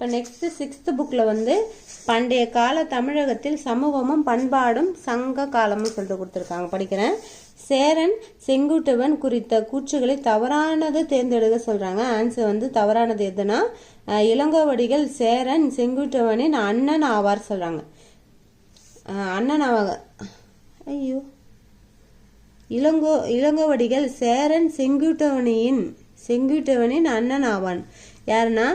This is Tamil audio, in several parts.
இப்போ நெக்ஸ்ட் 6th புக்கில் வந்து பண்டைய கால தமிழகத்தில் சமூகமும் பண்பாடும் சங்க காலமும் சொல்லிட்டு கொடுத்துருக்காங்க. படிக்கிறேன். சேரன் செங்குட்டுவன் குறித்த கூற்றுகளை தவறானது தேர்ந்தெடுக்க சொல்றாங்க. ஆன்சர் வந்து தவறானது எதுனா இளங்கோவடிகள் சேரன் செங்குட்டுவனின் அண்ணன் ஆவார் சொல்றாங்க. அண்ணன் ஆவாங்க. ஐயோ, இளங்கோவடிகள் சேரன் செங்குட்டுவனின் அண்ணன் ஆவான். யாருன்னா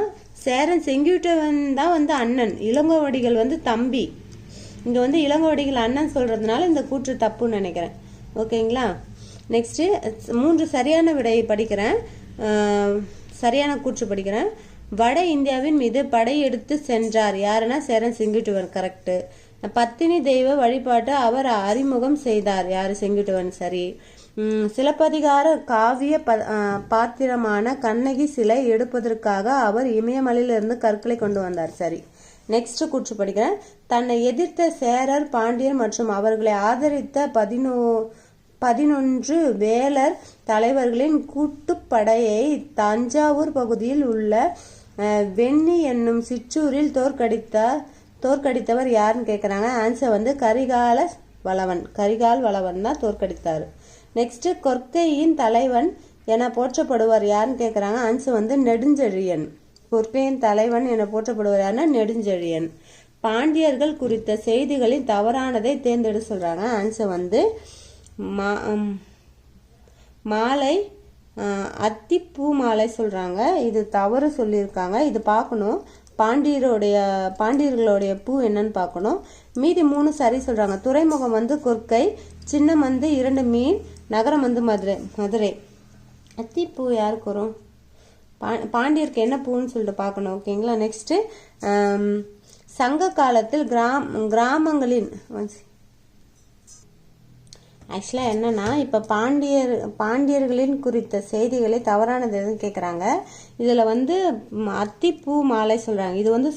சேரன் செங்குட்டுவன் தான் வந்து அண்ணன், இளங்கோவடிகள் வந்து தம்பி. இங்க வந்து இளங்கோவடிகள் அண்ணன் சொல்றதுனால இந்த கூற்று தப்புன்னு நினைக்கிறேன். ஓகேங்களா. நெக்ஸ்ட் 3 சரியான விடையை படிக்கிறேன். சரியான கூற்று படிக்கிறேன். வட இந்தியாவின் மீது படையெடுத்து சென்றார். யாருன்னா சேரன் செங்குட்டுவன். கரெக்ட். பத்தினி தெய்வ வழிபாட்டை அவர் அறிமுகம் செய்தார். யாரு? செங்குட்டுவன். சரி. சிலப்பதிகார காவிய பாத்திரமான கண்ணகி சிலை எடுப்பதற்காக அவர் இமயமலையிலிருந்து கற்களை கொண்டு வந்தார். சரி. நெக்ஸ்ட் கூற்று படிக்கிறேன். தன்னை எதிர்த்த சேரர் பாண்டியர் மற்றும் அவர்களை ஆதரித்த 11 வேலர் தலைவர்களின் கூட்டுப்படையை தஞ்சாவூர் பகுதியில் உள்ள வெண்ணி என்னும் சிற்றூரில் தோற்கடித்தவர் யாருன்னு கேட்குறாங்க. ஆன்சர் வந்து கரிகால் வளவன் தான் தோற்கடித்தார். நெக்ஸ்ட் கொற்கையின் தலைவன் என போற்றப்படுவார் யாருன்னு கேட்குறாங்க. ஆன்சர் வந்து நெடுஞ்செழியன். கொற்கையின் தலைவன் என போற்றப்படுவார் யாருன்னா நெடுஞ்செழியன். பாண்டியர்கள் குறித்த செய்திகளில் தவறானதை தேர்ந்தெடு சொல்றாங்க. ஆன்சர் வந்து மாலை அத்திப்பூ மாலை சொல்றாங்க. இது தவறு சொல்லியிருக்காங்க. இது பார்க்கணும். பாண்டியர்களுடைய பூ என்னன்னு பார்க்கணும். மீதி 3 சரி சொல்றாங்க. துறைமுகம் வந்து கொற்கை, சின்னம் வந்து 2 மீன், நகரம் வந்து மதுரை. அத்திப்பூ யாருக்கு வரும்? பாண்டியருக்கு என்ன பூன்னு சொல்லிட்டு பார்க்கணும். ஓகேங்களா. நெக்ஸ்ட் சங்க காலத்தில் கிராமங்களின் ஆக்சுவலாக என்னன்னா இப்போ பாண்டியர்களின் குறித்த செய்திகளை தவறானது எதுன்னு கேட்குறாங்க. இதில் வந்து அத்திப்பூ மாலை சொல்கிறாங்க. இது வந்து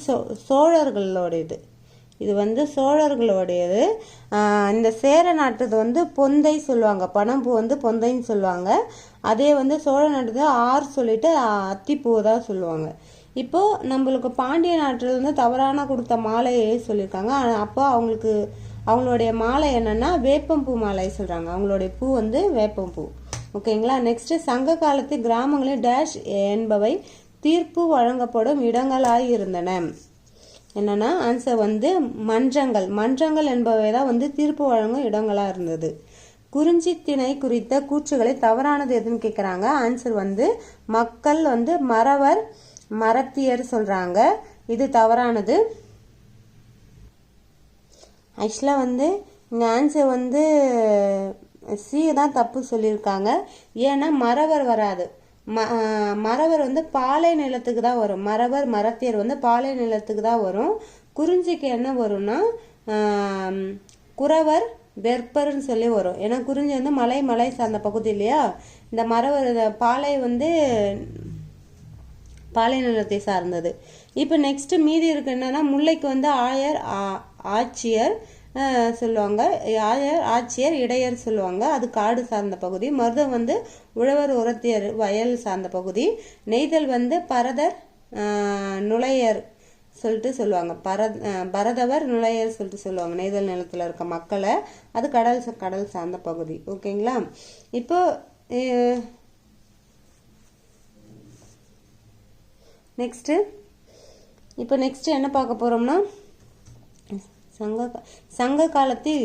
சோழர்களோடையது. இந்த சேர நாட்டுது வந்து பொந்தை சொல்லுவாங்க. பனம்பூ வந்து பொந்தைன்னு சொல்லுவாங்க. அதே வந்து சோழ நாட்டுது சொல்லிட்டு அத்திப்பூ தான் சொல்லுவாங்க. இப்போ நம்மளுக்கு பாண்டிய நாட்டில் வந்து தவறான கொடுத்த மாலையே சொல்லியிருக்காங்க. அப்போ அவங்களுடைய மாலை என்னன்னா வேப்பம்பூ மாலை சொல்றாங்க. அவங்களுடைய பூ வந்து வேப்பம்பூ. ஓகேங்களா. நெக்ஸ்ட் சங்க காலத்து கிராமங்களில் டேஷ் என்பவை தீர்ப்பு வழங்கப்படும் இடங்களாய் இருந்தன. என்னன்னா ஆன்சர் வந்து மன்றங்கள் என்பவை தான் வந்து தீர்ப்பு வழங்கும் இடங்களா இருந்தது. குறிஞ்சி திணை குறித்த கூற்றுகளை தவறானது எதுன்னு கேட்குறாங்க. ஆன்சர் வந்து மக்கள் வந்து மரத்தியர் சொல்றாங்க. இது தவறானது. ஆக்சுவலாக வந்து இங்கே ஆன்சர் வந்து சி தான் தப்பு சொல்லியிருக்காங்க. ஏன்னா மறவர் வராது. மறவர் வந்து பாலை நிலத்துக்கு தான் வரும். மரத்தியர் வந்து பாலை நிலத்துக்கு தான் வரும். குறிஞ்சிக்கு என்ன வரும்னா குறவர் வெற்பர்ன்னு சொல்லி வரும். ஏன்னா குறிஞ்சி வந்து மலை சார்ந்த பகுதி இல்லையா. இந்த மறவர் பாலை வந்து பாலை நிலத்தை சார்ந்தது. இப்போ நெக்ஸ்ட் மீதி இருக்கு என்னன்னா முல்லைக்கு வந்து ஆட்சியர் சொல்லுவாங்க. ஆட்சியர் இடையர் சொல்லுவாங்க. அது காடு சார்ந்த பகுதி. மருதம் வந்து உழவர் உரத்தியர் வயல் சார்ந்த பகுதி. நெய்தல் வந்து பரதர் நுழையர் சொல்லிட்டு சொல்லுவாங்க. பரதவர் நுழையர் சொல்லிட்டு சொல்லுவாங்க. நெய்தல் நிலத்துல இருக்க மக்களை. அது கடல் சார்ந்த பகுதி. ஓகேங்களா. இப்போ நெக்ஸ்ட் என்ன பார்க்க போறோம்னா சங்க காலத்தில்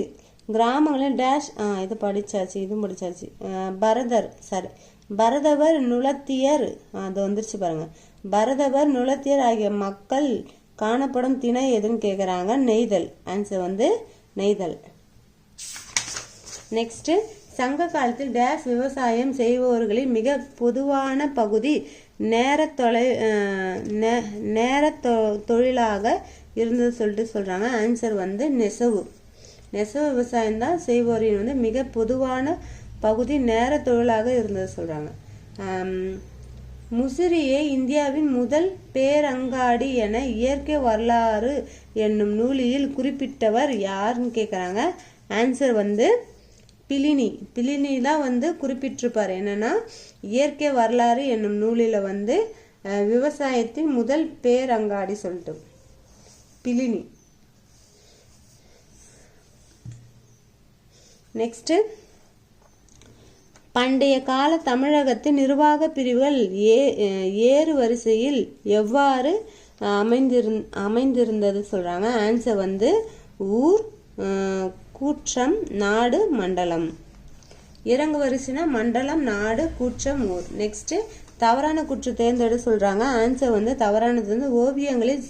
கிராமங்களில் டேஷ் இது படிச்சாச்சு. இதுவும் படிச்சாச்சு. பரதவர் நுளத்தியர் அது வந்துருச்சு பாருங்க. பரதவர் நுளத்தியர் ஆகிய மக்கள் காணப்படும் திணை எதுன்னு கேட்குறாங்க. நெய்தல். ஆன்சர் வந்து நெய்தல். நெக்ஸ்ட் சங்க காலத்தில் டேஷ் விவசாயம் செய்பவர்களின் மிக பொதுவான பகுதி நேர தொழிலாக இருந்தது சொல்லிட்டு சொல்றாங்க. ஆன்சர் வந்து நெசவு விவசாயம் தான் செய்வோரின் வந்து மிக பொதுவான பகுதி நேர தொழிலாக இருந்தது சொல்றாங்க. முசிறியை இந்தியாவின் முதல் பேரங்காடி என இயற்கை வரலாறு என்னும் நூலில் குறிப்பிட்டவர் யாருன்னு கேட்குறாங்க. ஆன்சர் வந்து பிலினி தான் வந்து குறிப்பிட்டிருப்பார். என்னன்னா இயற்கை வரலாறு என்னும் நூலில் வந்து விவசாயத்தின் முதல் பேரங்காடி சொல்லிட்டு பிலினி. நெக்ஸ்ட், பண்டைய கால தமிழகத்தின் நிர்வாக பிரிவுகள் ஏறு வரிசையில் எவ்வாறு அமைந்திருந்தது சொல்றாங்க. ஆன்சர் வந்து ஊர், கூற்றம், நாடு, மண்டலம். இறங்கு வரிசைனா மண்டலம், நாடு, கூற்றம், ஊர். நெக்ஸ்ட், தவறான கூற்று தேர்ந்தெடு சொல்றாங்க. ஆன்சர் வந்து தவறானது வந்து ஓவியங்களில்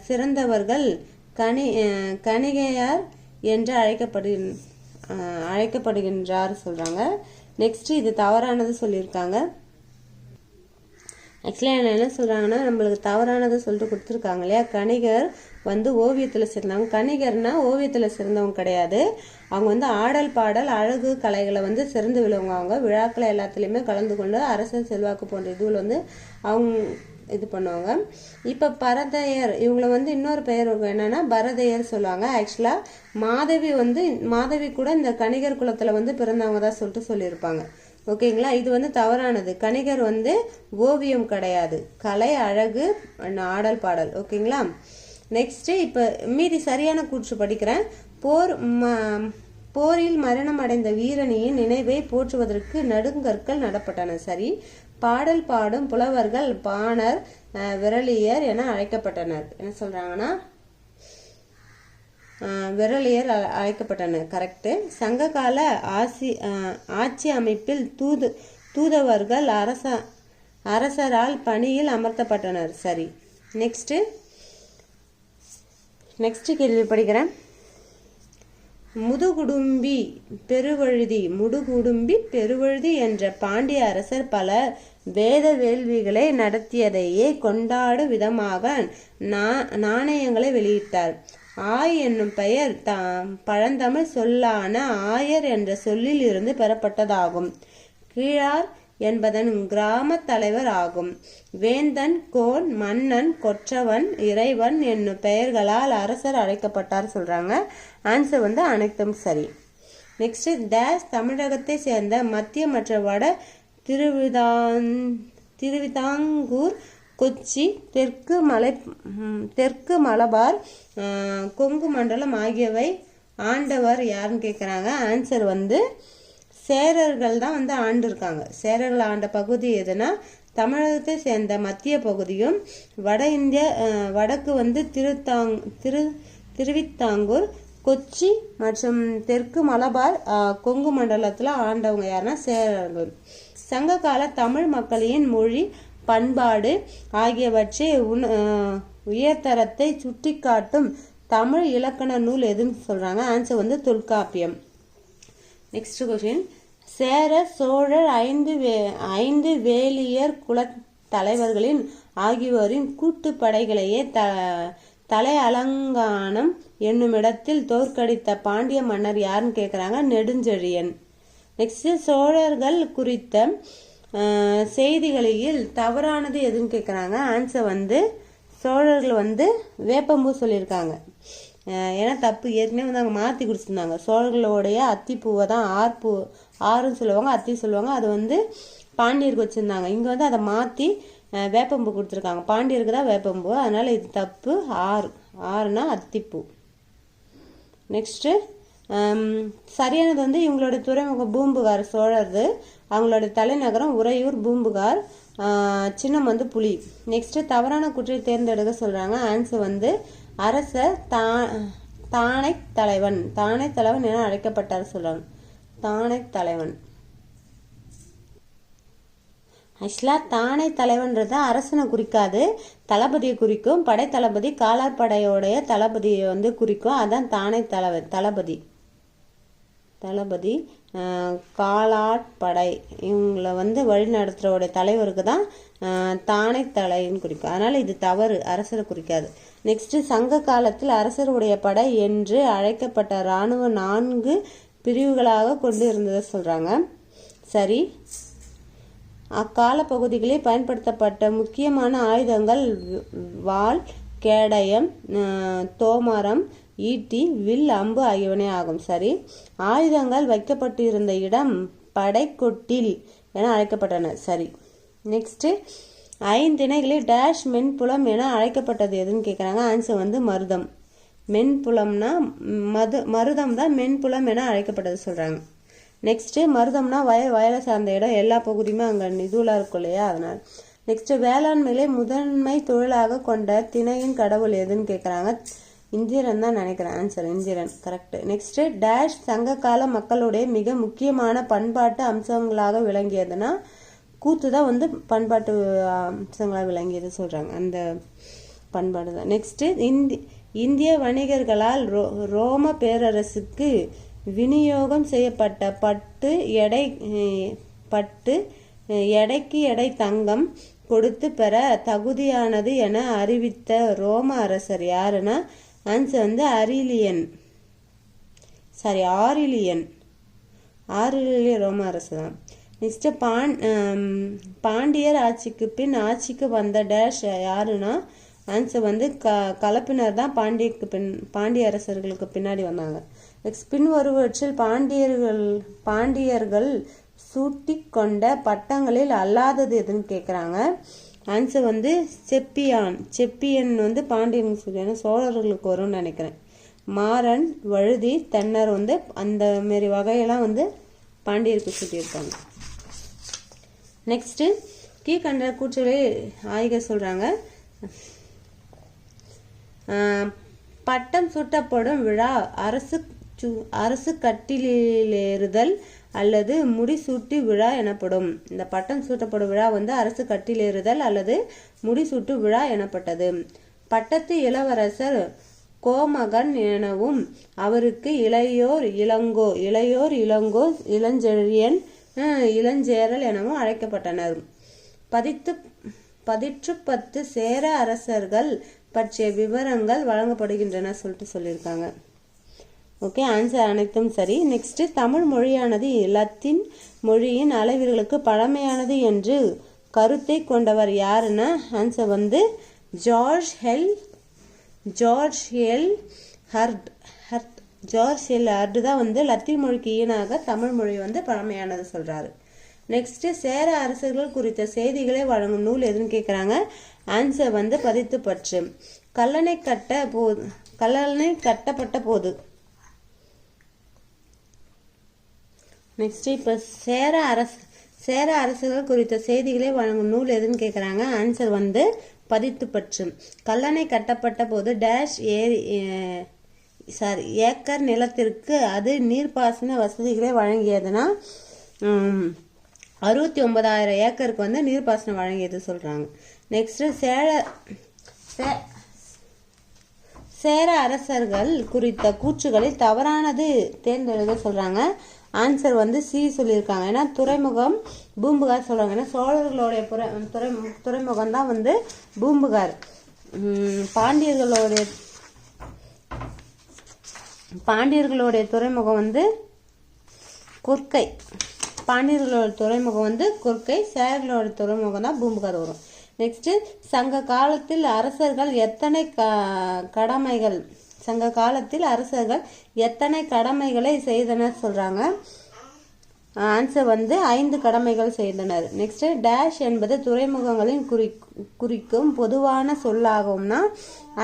சிறந்தவர்கள் கணிகையார் என்று அழைக்கப்படுகின்றார் சொல்றாங்க. நெக்ஸ்ட், இது தவறானது சொல்லியிருக்காங்க. ஆக்சுவலாக என்ன சொல்றாங்கன்னா, நம்மளுக்கு தவறானது சொல்லிட்டு கொடுத்துருக்காங்க இல்லையா. கணிகர் வந்து ஓவியத்தில் சிறந்தவங்க. கணிகர்னா ஓவியத்தில் சிறந்தவங்க கிடையாது. அவங்க வந்து ஆடல் பாடல் அழகு கலைகளை வந்து சிறந்து விழுவங்க. அவங்க விழாக்களை எல்லாத்துலேயுமே கலந்து கொண்டு அரசர் செல்வாக்கு போன்ற இதுவில் வந்து அவங்க இது பண்ணுவாங்க. இப்போ பரதையர், இவங்களை வந்து இன்னொரு பெயர் என்னன்னா பரதையர் சொல்லுவாங்க. ஆக்சுவலாக மாதவி கூட இந்த கணிகர் குலத்தில் வந்து பிறந்தவங்க தான் சொல்லிட்டு சொல்லியிருப்பாங்க. ஓகேங்களா. இது வந்து தவறானது. கணிகர் வந்து ஓவியம் கிடையாது, கலை, அழகு, ஆடல் பாடல். ஓகேங்களா. நெக்ஸ்ட், இப்போ மீதி சரியான கூற்று படிக்கிறேன். போரில் மரணம் அடைந்த வீரனியின் நினைவை போற்றுவதற்கு நடுங்கற்கள் நடப்பட்டன. சரி. பாடல் பாடும் புலவர்கள் பாணர், விரலியர் என அழைக்கப்பட்டனர். என்ன சொல்றாங்கன்னா விரலியர் அழைக்கப்பட்டனர். கரெக்டு. சங்ககால ஆட்சி அமைப்பில் தூதுவர்கள் அரசரால் பணியில் அமர்த்தப்பட்டனர். சரி. நெக்ஸ்ட் கேள்வி படிக்கிறேன். முதுகுடும்பி பெருவழுதி என்ற பாண்டிய அரசர் பல வேத வேள்விகளை நடத்தியதையே கொண்டாடும் விதமாக நாணயங்களை வெளியிட்டார். ஆய் என்னும் பெயர் பழந்தமிழ் சொல்லான ஆயர் என்ற சொல்லில் இருந்து பெறப்பட்டதாகும். கீழார் என்பதன் கிராம தலைவர் ஆகும். வேந்தன், கோன், மன்னன், கொற்றவன், இறைவன் என்னும் பெயர்களால் அரசர் அழைக்கப்பட்டார் சொல்றாங்க. ஆன்சர் வந்து அனைத்தும் சரி. நெக்ஸ்ட், டேஷ் தமிழகத்தை சேர்ந்த மத்திய மற்றும் வட திருவிதாங்கூர், கொச்சி, தெற்கு மலபார், கொங்கு மண்டலம் ஆகியவை ஆண்டவர் யாருன்னு கேட்குறாங்க. ஆன்சர் வந்து சேரர்கள் தான் வந்து ஆண்டு இருக்காங்க. சேரர்கள் ஆண்ட பகுதி எதுனா தமிழகத்தை சேர்ந்த மத்திய பகுதியும் வடக்கு வந்து திருவிதாங்கூர், கொச்சி மற்றும் தெற்கு மலபார், கொங்கு மண்டலத்தில் ஆண்டவங்க யாருன்னா சேரர்கள். சங்ககால தமிழ் மக்களின் மொழி, பண்பாடு ஆகியவற்றை உயர்தரத்தை சுட்டிக்காட்டும் தமிழ் இலக்கண நூல் எதுன்னு சொல்றாங்க. ஆன்சர் வந்து தொல்காப்பியம். நெக்ஸ்ட் கொஸ்டின், சேர சோழர் ஐந்து வேலியர் குல தலைவர்களின் ஆகியோரின் கூட்டுப்படைகளையே தலை அலங்கானம் என்னுமிடத்தில் தோற்கடித்த பாண்டிய மன்னர் யாருன்னு கேட்குறாங்க. நெடுஞ்செழியன். நெக்ஸ்ட், சோழர்கள் குறித்த செய்திகளில் தவறானது எதுன்னு கேட்குறாங்க. ஆன்சர் வந்து சோழர்கள் வந்து வேப்பம்பூ சொல்லியிருக்காங்க. ஏன்னா தப்பு ஏற்கனவே வந்து அவங்க மாற்றி கொடுத்துருந்தாங்க. சோழர்களுடைய அத்திப்பூவை தான் ஆறுன்னு சொல்லுவாங்க, அத்தி சொல்லுவாங்க. அது வந்து பாண்டியருக்கு வச்சுருந்தாங்க. இங்கே வந்து அதை மாற்றி வேப்பம்பூ கொடுத்துருக்காங்க. பாண்டியருக்கு தான் வேப்பம்பூ, அதனால இது தப்பு. ஆறுனா அத்திப்பூ. நெக்ஸ்ட்டு சரியானது வந்து இவங்களோட துறைமுக பூம்புகார் சோழர்து. அவங்களோட தலைநகரம் உறையூர், பூம்புகார், சின்னம் வந்து புலி. நெக்ஸ்ட் தவறான கூற்றை தேர்ந்தெடுக்க சொல்றாங்க. ஆன்சர் வந்து அரசர் தானை தலைவன் என அழைக்கப்பட்டார் சொல்றாங்க. தானை தலைவன். ஆக்சுவலாக தானை தலைவன்றது அரசனை குறிக்காது, தளபதியை குறிக்கும். படைத்தளபதி காலாட்படையோடைய தளபதியை வந்து குறிக்கும். அதான் தானை தளபதி காலாட்படை இவங்களை வந்து வழி நடத்துகிறோடைய தலைவருக்கு தான் தானை தலைன்னு குறிக்கும். அதனால் இது தவறு, அரசரை குறிக்காது. நெக்ஸ்ட், சங்க காலத்தில் அரசருடைய படை என்று அழைக்கப்பட்ட இராணுவம் 4 பிரிவுகளாக கொண்டு இருந்ததை சொல்கிறாங்க. சரி. அக்கால பகுதிகளில் பயன்படுத்தப்பட்ட முக்கியமான ஆயுதங்கள் வாள், கேடயம், தோமரம், ஈட்டி, வில், அம்பு ஆகியவனே ஆகும். சரி. ஆயுதங்கள் வைக்கப்பட்டிருந்த இடம் படைக்கொட்டில் என அழைக்கப்பட்டன. சரி. நெக்ஸ்ட், ஐந்திணைகளில் டேஷ் மென்புலம் என அழைக்கப்பட்டது எதுன்னு கேட்குறாங்க. ஆன்சர் வந்து மருதம். மென்புலம்னா மருதம் தான் மென்புலம் என அழைக்கப்பட்டது சொல்கிறாங்க. நெக்ஸ்ட்டு மருதம்னா வயலை சார்ந்த இடம், எல்லா பகுதியுமே அங்கே இதுவெலாம் இருக்கும் இல்லையா, அதனால். நெக்ஸ்ட்டு வேளாண்மையிலே முதன்மை தொழிலாக கொண்ட திணையின் கடவுள் எதுன்னு கேட்குறாங்க. இந்திரன் தான் நினைக்கிறேன். Answer Indran, correct. Next dash சங்ககால மக்களுடைய மிக முக்கியமான பண்பாட்டு அம்சங்களாக விளங்கியதுன்னா கூத்து தான் வந்து பண்பாட்டு அம்சங்களாக விளங்கியது சொல்கிறாங்க. அந்த பண்பாடு தான். நெக்ஸ்ட்டு இந்திய வணிகர்களால் ரோம பேரரசுக்கு விநியோகம் செய்யப்பட்ட பட்டு எடைக்கு எடை தங்கம் கொடுத்து பெற தகுதியானது என அறிவித்த ரோம அரசர் யாருன்னா ஆன்சர் வந்து ஆரிலியன் ரோம அரசர் தான். நெக்ஸ்ட் பாண்டியர் ஆட்சிக்கு பின் ஆட்சிக்கு வந்த டேஷ் யாருன்னா ஆன்சர் வந்து கலப்பினர் தான் பாண்டிய அரசர்களுக்கு பின்னாடி வந்தாங்க. நெக்ஸ்ட் பின்வருவற்றில் பாண்டியர்கள் சூட்டி கொண்ட பட்டங்களில் அல்லாதது எதுன்னு கேட்குறாங்க. ஆன்சர் வந்து செப்பியன் வந்து பாண்டியன் சொல்லி சோழர்களுக்கு வரும்னு நினைக்கிறேன். மாறன், வழுதி, தென்னர் வந்து அந்த மாரி வகையெல்லாம் வந்து பாண்டியருக்கு சூட்டியிருக்காங்க. நெக்ஸ்ட்டு கீழ்கண்ட கூற்றுகளை ஆய்க சொல்கிறாங்க. பட்டம் சூட்டப்படும் விழா அரசு கட்டிலேறுதல் அல்லது முடிசூட்டு விழா எனப்படும். இந்த பட்டம் சூட்டப்படும் விழா வந்து அரசு கட்டிலேறுதல் அல்லது முடிசூட்டு விழா எனப்பட்டது. பட்டத்து இளவரசர் கோமகன் எனவும் அவருக்கு இளையோர் இளங்கோ இளஞ்செழியன் இளஞ்சேரல் எனவும் அழைக்கப்பட்டனர். 10 சேர அரசர்கள் பற்றிய விவரங்கள் வழங்கப்படுகின்றன சொல்லியிருக்காங்க. ஓகே, ஆன்சர் அனைத்தும் சரி. நெக்ஸ்ட் தமிழ் மொழியானது லத்தீன் மொழியின் அளவீடுகளுக்கு பழமையானது என்று கருத்தை கொண்டவர் யாருன்னா ஆன்சர் வந்து ஜார்ஜ் எல் ஹர்ட் தான் வந்து லத்தீன் மொழிக்கு ஈனாக தமிழ் மொழி வந்து பழமையானது சொல்றாரு. நெக்ஸ்ட் சேர அரசர்கள் குறித்த செய்திகளை வழங்கும் நூல் எதுன்னு கேட்குறாங்க. ஆன்சர் வந்து 10 பற்று. கல்லணை கட்டப்பட்ட போது. நெக்ஸ்ட் இப்போ சேர அரசர்கள் குறித்த செய்திகளை வழங்கும் நூல் எதுன்னு கேட்குறாங்க. ஆன்சர் வந்து 10 பற்று. கல்லணை கட்டப்பட்ட போது டேஷ் ஏக்கர் நிலத்திற்கு அது நீர்ப்பாசன வசதிகளை வழங்கியதுன்னா 69,000 ஏக்கருக்கு வந்து நீர்ப்பாசனம் வழங்கியது சொல்றாங்க. நெக்ஸ்ட் சேர அரசர்கள் குறித்த கூற்றுகளில் தவறானது தேர்ந்தெடுக்க சொல்றாங்க. ஆன்சர் வந்து சி சொல்லியிருக்காங்க. ஏன்னா துறைமுகம் பூம்புகார் சொல்றாங்க. ஏன்னா சோழர்களுடைய துறைமுகம் தான் வந்து பூம்புகார். பாண்டியர்களுடைய துறைமுகம் வந்து கொற்கை. சேரர்களோட துறைமுகம் தான் பூம்புகார் வரும். நெக்ஸ்ட் சங்க காலத்தில் அரசர்கள் எத்தனை கடமைகளை செய்தனர் சொல்றாங்க. ஆன்சர் வந்து 5 கடமைகள் செய்தனர். நெக்ஸ்ட் டேஷ் என்பது துறைமுகங்களின் குறிக்கும் பொதுவான சொல்லாகும்னா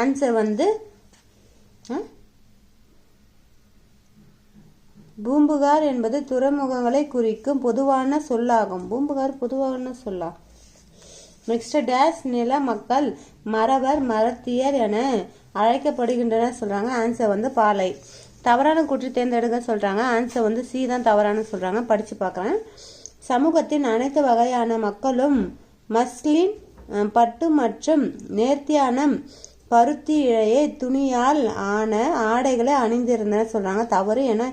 ஆன்சர் வந்து பூம்புகார் என்பது துறைமுகங்களை குறிக்கும் பொதுவான சொல்லாகும். பூம்புகார் பொதுவான சொல்லா. நெக்ஸ்ட் டேஷ் நில மக்கள் மறவர் மரத்தியர் என அழைக்கப்படுகின்றன சொல்றாங்க. ஆன்சர் வந்து பாலை. தவறான கூற்று தேர்ந்தெடுக்க சொல்றாங்க. ஆன்சர் வந்து சி தான் தவறான சொல்றாங்க. படிச்சு பார்க்குறேன். சமூகத்தின் அனைத்து வகையான மக்களும் மஸ்லின் பட்டு மற்றும் நேர்த்தியான பருத்தி இழையை துணியால் ஆன ஆடைகளை அணிந்திருந்தன சொல்றாங்க. தவறு. என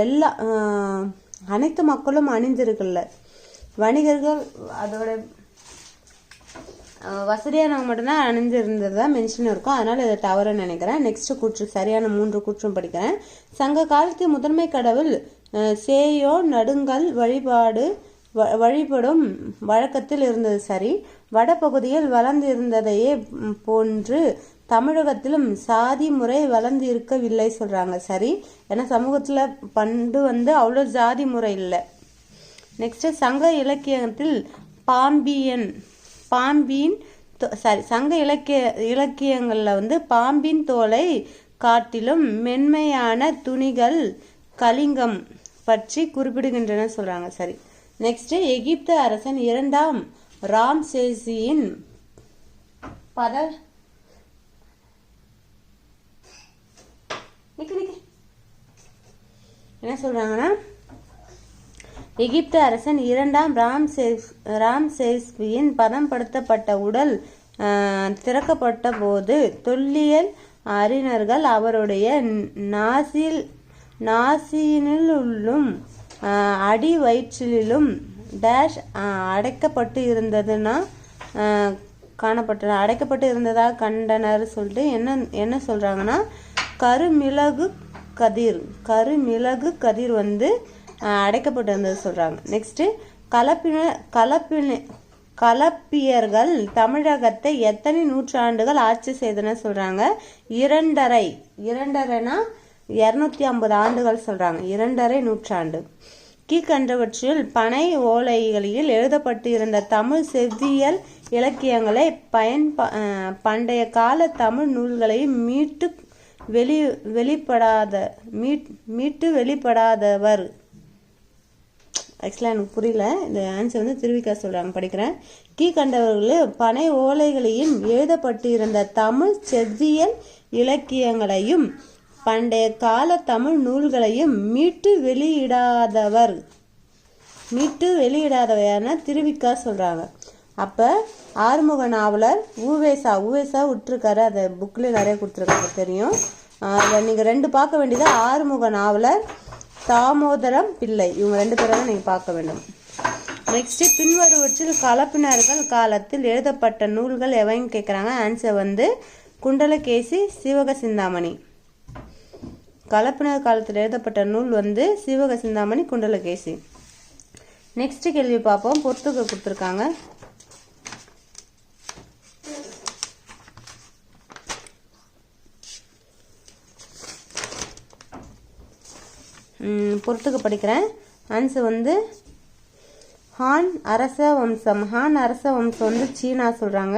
எல்லா அனைத்து மக்களும் அணிந்திருக்கல. வணிகர்கள் அதோட வசதியானவங்க மட்டும்தான் அணிஞ்சிருந்தது தான் மென்ஷன் இருக்கும். அதனால இதை தவறுன்னு நினைக்கிறேன். நெக்ஸ்ட் கூற்று சரியான 3 கூற்றும் படிக்கிறேன். சங்க காலத்து முதன்மை கடவுள் சேயோ நடுங்கல் வழிபடும் வழக்கத்தில் இருந்தது சரி. வடபகுதியில் வளர்ந்து இருந்ததையே போன்று தமிழகத்திலும் சாதி முறை வளர்ந்து இருக்கவில்லை சொல்றாங்க. சரி. ஏன்னா சமூகத்துல பண்டு வந்து அவ்வளோ ஜாதி முறை இல்லை. நெக்ஸ்ட் சங்க இலக்கியத்தில் பாம்பின் சங்க இலக்கியங்களில் வந்து பாம்பின் தோலை காட்டிலும் மென்மையான துணிகள் கலிங்கம் பற்றி குறிப்பிடுகின்றன சொல்றாங்க. சரி, நெக்ஸ்ட் எகிப்து அரசன் 2ஆம் ராம்சேசியின் என்ன சொல்றாங்கன்னா, எகிப்து அரசன் 2ஆம் ராம்சேஸ்வியின் பதப்படுத்தப்பட்ட உடல் திறக்கப்பட்ட போது தொல்லியல் அறிஞர்கள் அவருடைய நாசியினுள்ளும் அடி வயிற்றிலும் டேஷ் அடைக்கப்பட்டு இருந்ததுன்னா அடைக்கப்பட்டு இருந்ததாக கண்டனர் சொல்லிட்டு என்ன சொல்றாங்கன்னா, கருமிளகு கதிர் வந்து அடைக்கப்பட்டு இருந்தது சொல்றாங்க. நெக்ஸ்ட் கலப்பியர்கள் தமிழகத்தை எத்தனை நூற்றாண்டுகள் ஆட்சி செய்தன சொல்றாங்க? 2.5 250 ஆண்டுகள் சொல்றாங்க. 2.5 நூற்றாண்டு. கீழ்கண்டவற்றில் பனை ஓலைகளில் எழுதப்பட்டு இருந்த தமிழ் செவ்வியல் இலக்கியங்களை பண்டைய கால தமிழ் நூல்களை மீட்டு வெளிப்படாதவர். ஆக்சுவலாக எனக்கு புரியல, இந்த ஆன்சர் வந்து திருவிக்கா சொல்றாங்க, படிக்கிறேன். கீழ்கண்டவர்கள் பனை ஓலைகளையும் எழுதப்பட்டு இருந்த தமிழ் செவ்வியல் இலக்கியங்களையும் பண்டைய கால தமிழ் நூல்களையும் மீட்டு வெளியிடாதவையான திருவிக்கா சொல்றாங்க. அப்ப ஆறுமுக நாவலர் ஊவேசா விட்டுருக்காரு, அதை புக்ல நிறைய கொடுத்துருக்காங்க தெரியும். நீங்க 2 பார்க்க வேண்டியது ஆறுமுக நாவலர், தாமோதரம் பிள்ளை, இவங்க 2 பேரும் நீங்க பார்க்க வேண்டும். நெக்ஸ்ட் பின்வருவற்றில் கலப்பினர்கள் காலத்தில் எழுதப்பட்ட நூல்கள் எவைன்னு கேட்குறாங்க. ஆன்சர் வந்து குண்டலகேசி, சிவக சிந்தாமணி. கலப்பினர் காலத்தில் எழுதப்பட்ட நூல் வந்து சிவக சிந்தாமணி, குண்டலகேசி. நெக்ஸ்ட் கேள்வி பார்ப்போம். பொறுத்துக்க கொடுத்துருக்காங்க. பொறுத்துக்க படிக்கிறேன். ஆன்சர் வந்து ஹான் அரச வம்சம் வந்து சீனா சொல்றாங்க.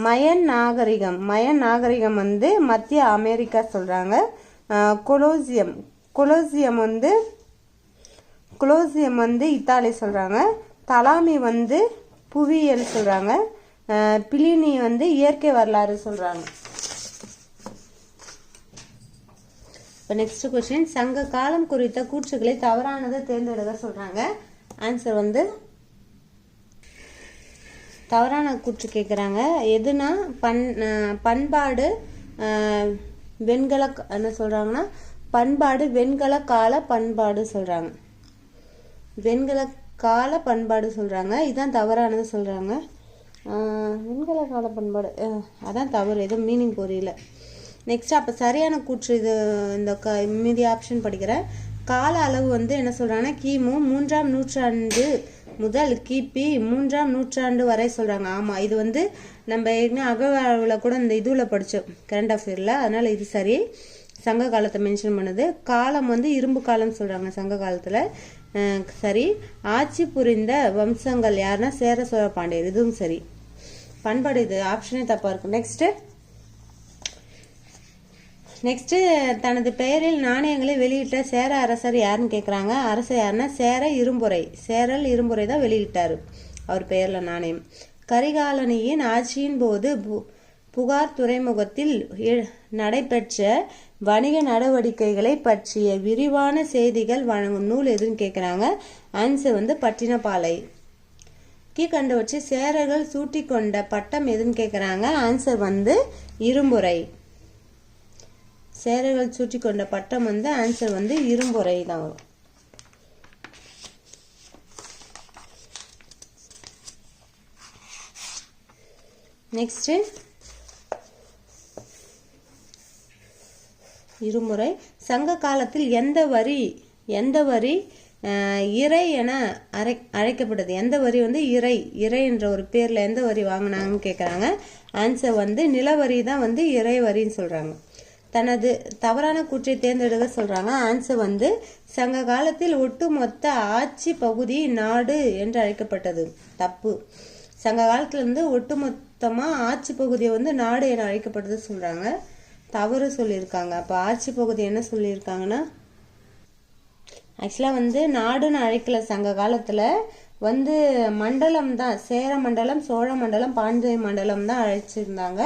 மயன் நாகரிகம் வந்து மத்திய அமெரிக்கா சொல்றாங்க. கொலோசியம் வந்து இத்தாலி சொல்றாங்க. தலாமி வந்து புவியியல் சொல்றாங்க. பிலினி வந்து இயற்கை வரலாறு சொல்றாங்க. நெக்ஸ்ட் கொஸ்டின், சங்க காலம் குறித்த கூற்றுக்களை தவறானதை தேர்ந்தெடுக்க சொல்றாங்க. ஆன்சர் வந்து தவறான கூற்று கேட்குறாங்க. எதுனா பண்பாடு வெண்கல என்ன சொல்றாங்கன்னா, பண்பாடு வெண்கல கால பண்பாடு சொல்றாங்க. வெண்கல கால பண்பாடு சொல்றாங்க. இதுதான் தவறானது சொல்றாங்க. வெண்கல கால பண்பாடு அதான் தவறு, எதுவும் மீனிங் புரியல. நெக்ஸ்ட் அப்போ சரியான கூற்று இது இந்த மீதி ஆப்ஷன் படிக்கிறேன். கால அளவு வந்து என்ன சொல்றாங்கன்னா, கிமு 3ஆம் நூற்றாண்டு முதல் கிபி 3ஆம் நூற்றாண்டு வரை சொல்றாங்க. ஆமா, இது வந்து நம்ம அகழ்வாய்வில் கூட இந்த இதுல படிச்சோம், கரண்ட் அஃபேர்ல. அதனால இது சரி. சங்க காலத்தை மென்ஷன் பண்ணுது. காலம் வந்து இரும்பு காலம் சொல்றாங்க சங்க காலத்துல. சரி. ஆட்சி புரிந்த வம்சங்கள் யாருன்னா சேர சோழ பாண்டியர், இதுவும் சரி. பண்பாடு இது ஆப்ஷனே தப்பா இருக்கு. நெக்ஸ்ட் தனது பெயரில் நாணயங்களை வெளியிட்ட சேர அரசர் யாருன்னு கேட்குறாங்க. அரசர் யாருன்னா சேரல் இரும்புரை தான் வெளியிட்டாரு அவர் பெயர்ல நாணயம். கரிகாலனியின் ஆட்சியின் போது புகார் துறைமுகத்தில் நடைபெற்ற வணிக நடவடிக்கைகளை பற்றிய விரிவான செய்திகள் வழங்கும் நூல் எதுன்னு கேட்குறாங்க. ஆன்சர் வந்து பட்டினப்பாலை. கீழ்கண்டவற்றை சேரர்கள் சூட்டி கொண்ட பட்டம் எதுன்னு கேட்குறாங்க. ஆன்சர் வந்து இரும்புரை. சேரர்கள் சூட்டி கொண்ட பட்டம் வந்து ஆன்சர் வந்து இரும்புரை தான் வரும். நெக்ஸ்ட் இருமுறை. சங்க காலத்தில் எந்த வரி இறை என அழைக்கப்பட்டது? எந்த வரி வந்து இறை என்ற ஒரு பேர்ல எந்த வரி வாங்கினாங்கன்னு கேட்குறாங்க. ஆன்சர் வந்து நிலவரி தான் வந்து இறை வரின்னு சொல்றாங்க. தனது தவறான கூற்றை தேர்ந்தெடுக்க சொல்றாங்க. ஆன்சர் வந்து சங்க காலத்தில் ஒட்டுமொத்த ஆட்சி பகுதி நாடு என்று அழைக்கப்பட்டது. தப்பு. சங்க காலத்துல இருந்து ஒட்டுமொத்தமா ஆட்சி பகுதியை வந்து நாடு என அழைக்கப்படுது சொல்றாங்க. தவறு சொல்லியிருக்காங்க. அப்ப ஆட்சி பகுதி என்ன சொல்லியிருக்காங்கன்னா, ஆக்சுவலா வந்து நாடுன்னு அழைக்கல. சங்க காலத்துல வந்து மண்டலம் தான், சேர மண்டலம், சோழ மண்டலம், பாண்டிய மண்டலம் தான் அழைச்சிருந்தாங்க.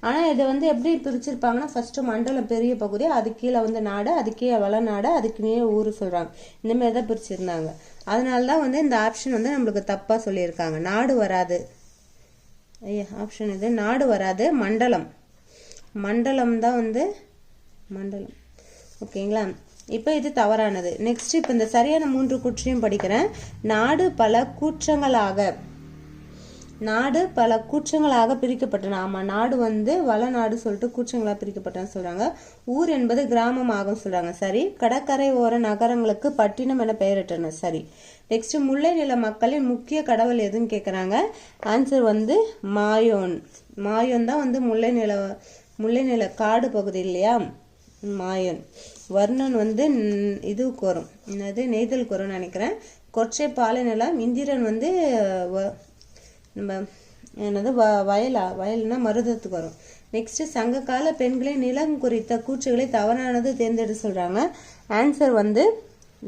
ஆனா இதை வந்து எப்படி பிரிச்சிருப்பாங்கன்னா, ஃபர்ஸ்ட் மண்டலம் பெரிய பகுதி, அது கீழே வந்து நாடு, அது கீழே வளநாடு, அதுக்கு மேலே ஊர் சொல்றாங்க. இந்த மாதிரி தான் பிரிச்சிருந்தாங்க. அதனாலதான் வந்து இந்த ஆப்ஷன் வந்து நம்மளுக்கு தப்பா சொல்லியிருக்காங்க. நாடு வராது. ஆப்ஷன் இது நாடு வராது, மண்டலம். மண்டலம் தான் வந்து மண்டலம். ஓகேங்களா? இப்போ இது தவறானது. நெக்ஸ்ட் இப்போ இந்த சரியான 3 கூற்றையும் படிக்கிறேன். நாடு பல கூற்றங்களாக பிரிக்கப்பட்டன. ஆமா, நாடு வந்து வளநாடு சொல்லிட்டு கூற்றங்களாக பிரிக்கப்பட்டன சொல்றாங்க. ஊர் என்பது கிராமம் ஆகும் சொல்றாங்க. சரி. கடற்கரை ஓர நகரங்களுக்கு பட்டினம் என பெயரிட்டன. சரி. நெக்ஸ்ட் முல்லை நில மக்களின் முக்கிய கடவுள் எதுன்னு கேக்குறாங்க. ஆன்சர் வந்து மாயோன். மாயோன் தான் வந்து முல்லை நில காடு பகுதி இல்லையா, மாயோன். வர்ணன் வந்து இதுக்கு வரும், என்னது நெய்தலுக்கு வரும்னு நினைக்கிறேன். கொற்றை பாலைநிலம். இந்திரன் வந்து நம்ம என்னது வயல்னா மருதத்துக்கு வரும். நெக்ஸ்ட் சங்ககால பெண்களின் நிலம் குறித்த கூற்றுகளை தவறானது தேர்ந்தெடுத்து சொல்றாங்க. ஆன்சர் வந்து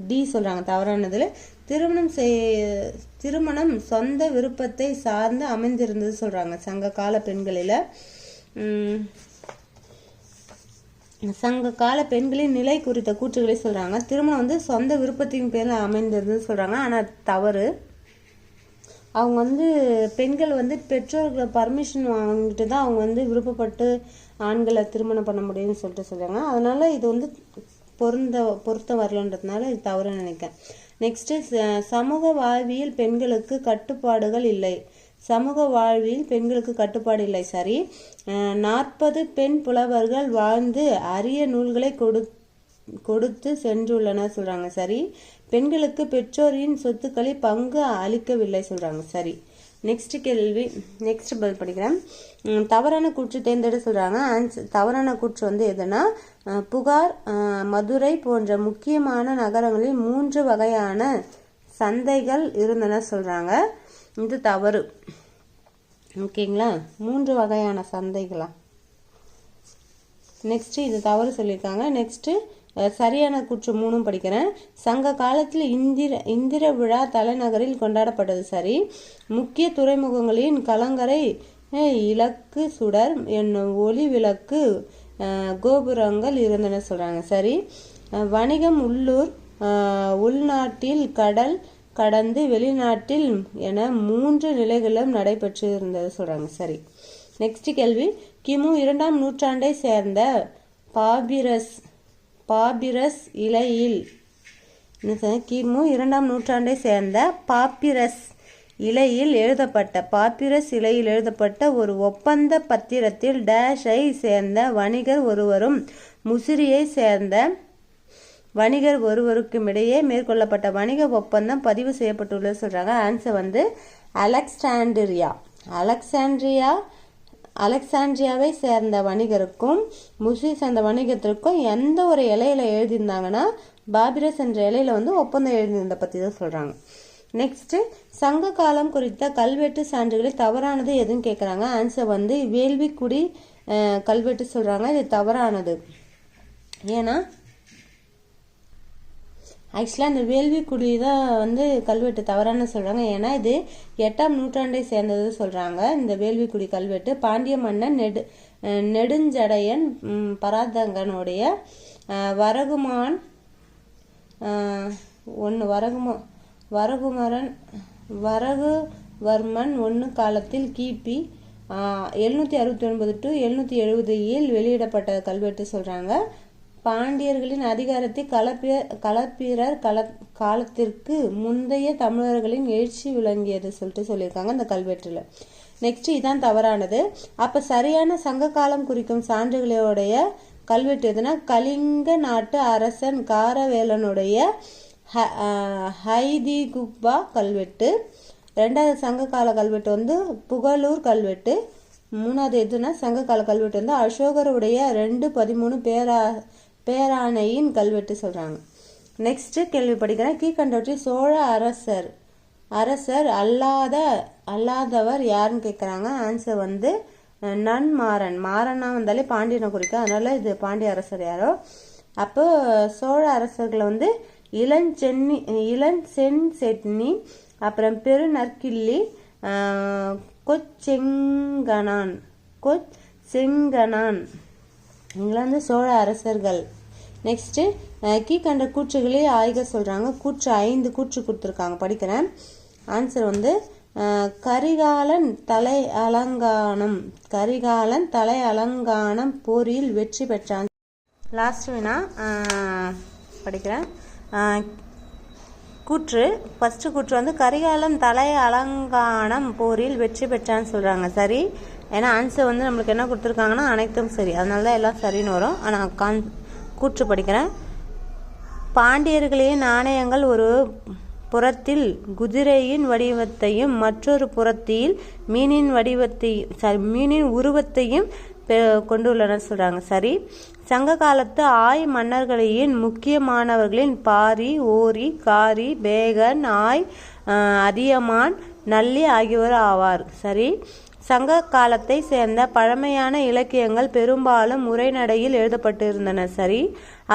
டி சொல்றாங்க தவறானதுல. திருமணம் சொந்த விருப்பத்தை சார்ந்து அமைந்திருந்தது சொல்றாங்க சங்க கால பெண்களில. சங்க கால பெண்களின் நிலை குறித்த கூற்றுகளை சொல்றாங்க. திருமணம் வந்து சொந்த விருப்பத்தின் பேர்ல அமைந்திருந்தது சொல்றாங்க. ஆனா தவறு. அவங்க வந்து பெண்கள் வந்து பெற்றோர்களை பர்மிஷன் வாங்கிட்டு தான் அவங்க வந்து விருப்பப்பட்டு ஆண்களை திருமணம் பண்ண முடியும்னு சொல்லிட்டு சொல்றாங்க. அதனால இது வந்து பொருத்த வரலன்றதுனால இது தவறு நினைக்கிறேன். நெக்ஸ்ட் சமூக வாழ்வியல் பெண்களுக்கு கட்டுப்பாடுகள் இல்லை. சமூக வாழ்வில் பெண்களுக்கு கட்டுப்பாடு இல்லை. சரி. 40 பெண் புலவர்கள் வாழ்ந்து அரிய நூல்களை கொடுத்து சென்றுள்ளனர் சொல்றாங்க. சரி. பெண்களுக்கு பெற்றோரின் சொத்துக்களை பங்கு அளிக்கவில்லை சொல்றாங்க. சரி. நெக்ஸ்ட் கேள்வி, நெக்ஸ்ட் பதில் படிக்கிறேன். தவறான கூற்று தேர்ந்தெடு சொல்றாங்க. தவறான கூற்று வந்து எதுனா, புகார், மதுரை போன்ற முக்கியமான நகரங்களில் 3 வகையான சந்தைகள் இருந்தன சொல்றாங்க. இது தவறு. ஓகேங்களா? 3 வகையான சந்தைகளா? நெக்ஸ்ட் இது தவறு சொல்லியிருக்காங்க. நெக்ஸ்ட் சரியான கூற்று 3 படிக்கிறேன். சங்க காலத்தில் இந்திர விழா தலைநகரில் கொண்டாடப்பட்டது. சரி. முக்கிய துறைமுகங்களின் கலங்கரை இலக்கு சுடர் என்னும் ஒளி விளக்கு கோபுரங்கள் இருந்தன சொல்றாங்க. சரி. வணிகம் உள்நாட்டில் கடல் கடந்து வெளிநாட்டில் என 3 நிலைகளும் நடைபெற்று இருந்தது சொல்றாங்க. சரி. நெக்ஸ்ட் கேள்வி, கிமு 2ஆம் நூற்றாண்டை சேர்ந்த பாபிரஸ் இலையில் கிமு 2ஆம் நூற்றாண்டை சேர்ந்த பாப்பிரஸ் இலையில் எழுதப்பட்ட ஒரு ஒப்பந்த பத்திரத்தில் டேஷை சேர்ந்த வணிகர் ஒருவரும் முசிறியை சேர்ந்த வணிகர் ஒருவருக்கும் இடையே மேற்கொள்ளப்பட்ட வணிக ஒப்பந்தம் பதிவு செய்யப்பட்டுள்ளது சொல்றாங்க. ஆன்சர் வந்து அலெக்சாண்ட்ரியாவை சேர்ந்த வணிகருக்கும் முசிறி சேர்ந்த வணிகத்திற்கும் எந்த ஒரு இலையில எழுதியிருந்தாங்கன்னா பாபிரஸ் என்ற இலையில வந்து ஒப்பந்தம் எழுதியிருந்த பத்தி தான் சொல்றாங்க. நெக்ஸ்ட் சங்க காலம் குறித்த கல்வெட்டு சான்றுகளை தவறானது எதுன்னு கேக்குறாங்க. ஆன்சர் வந்து வேள்விக்குடி கல்வெட்டு சொல்றாங்க. இது தவறானது. ஏன்னா ஆக்சுவலாக இந்த வேள்விக்குடி தான் வந்து கல்வெட்டு தவறான சொல்றாங்க. ஏன்னா இது 8ஆம் நூற்றாண்டை சேர்ந்தது சொல்றாங்க. இந்த வேள்விக்குடி கல்வெட்டு பாண்டிய மன்னன் நெடுஞ்சடையன் பராந்தகனுடைய வரகுவர்மன் 1 காலத்தில் கிபி 769 to 770 வெளியிடப்பட்ட கல்வெட்டு சொல்றாங்க. பாண்டியர்களின் அதிகாரத்தை களப்பிரர் காலத்திற்கு முந்தைய தமிழர்களின் எழுச்சி விளங்கியது சொல்லியிருக்காங்க இந்த கல்வெட்டுல. நெக்ஸ்ட் இதான் தவறானது. அப்ப சரியான சங்க காலம் குறிக்கும் சான்றுகளுடைய கல்வெட்டு எதுனா, கலிங்க நாட்டு அரசன் காரவேலனுடைய ஹைதிகுப்பா கல்வெட்டு. 2வது சங்ககால கல்வெட்டு வந்து புகழூர் கல்வெட்டு. 3வது எதுனா சங்ககால கல்வெட்டு வந்து அசோகருடைய 213 பேராணையின் கல்வெட்டு சொல்றாங்க. நெக்ஸ்ட் கேள்வி படிக்கிறேன். கீழ்கண்டவற்றில் சோழ அரசர் அல்லாதவர் யாருன்னு கேட்குறாங்க. ஆன்சர் வந்து நன்மாறன். மாறனா வந்தாலே பாண்டியனை குறிக்கும், அதனால இது பாண்டிய அரசர் யாரோ. அப்போ சோழ அரசர்களை வந்து இளஞ்சென்னி, அப்புறம் பெருநற்கிள்ளி, கொச்செங்கனான் இவங்களாம் வந்து சோழ அரசர்கள். நெக்ஸ்ட்டு கீழ்கண்ட கூற்றுகளே ஆய்க சொல்கிறாங்க. கூற்று 5 கூற்று கொடுத்துருக்காங்க, படிக்கிறேன். ஆன்சர் வந்து கரிகாலன் தலை அலங்கானம் போரில் வெற்றி பெற்றான். லாஸ்ட் வேணா படிக்கிறேன். கூற்று ஃபஸ்ட்டு கூற்று வந்து கரிகாலன் தலை அலங்கானம் போரில் வெற்றி பெற்றான்னு சொல்கிறாங்க. சரி, ஏன்னா ஆன்சர் வந்து நம்மளுக்கு என்ன கொடுத்துருக்காங்கன்னா அனைத்தும் சரி, அதனால தான் எல்லாம் சரின்னு வரும். ஆனால் கூற்று படிக்கிறேன். பாண்டியர்களின் நாணயங்கள் ஒரு புறத்தில் குதிரையின் வடிவத்தையும் மற்றொரு புறத்தில் மீனின் உருவத்தையும் கொண்டுள்ளனர் சொல்கிறாங்க. சரி, சங்க காலத்து ஆய் மன்னர்களின் முக்கியமானவர்களின் பாரி, ஓரி, காரி, பேகன், ஆய், அதியமான், நல்லி ஆகியோர் ஆவார். சரி, சங்க காலத்தை சேர்ந்த பழமையான இலக்கியங்கள் பெரும்பாலும் உரைநடையில் எழுதப்பட்டிருந்தன. சரி,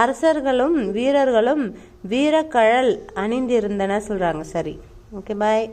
அரசர்களும் வீரர்களும் வீரக்கழல் அணிந்திருந்தன சொல்கிறாங்க. சரி, ஓகே, பாய்.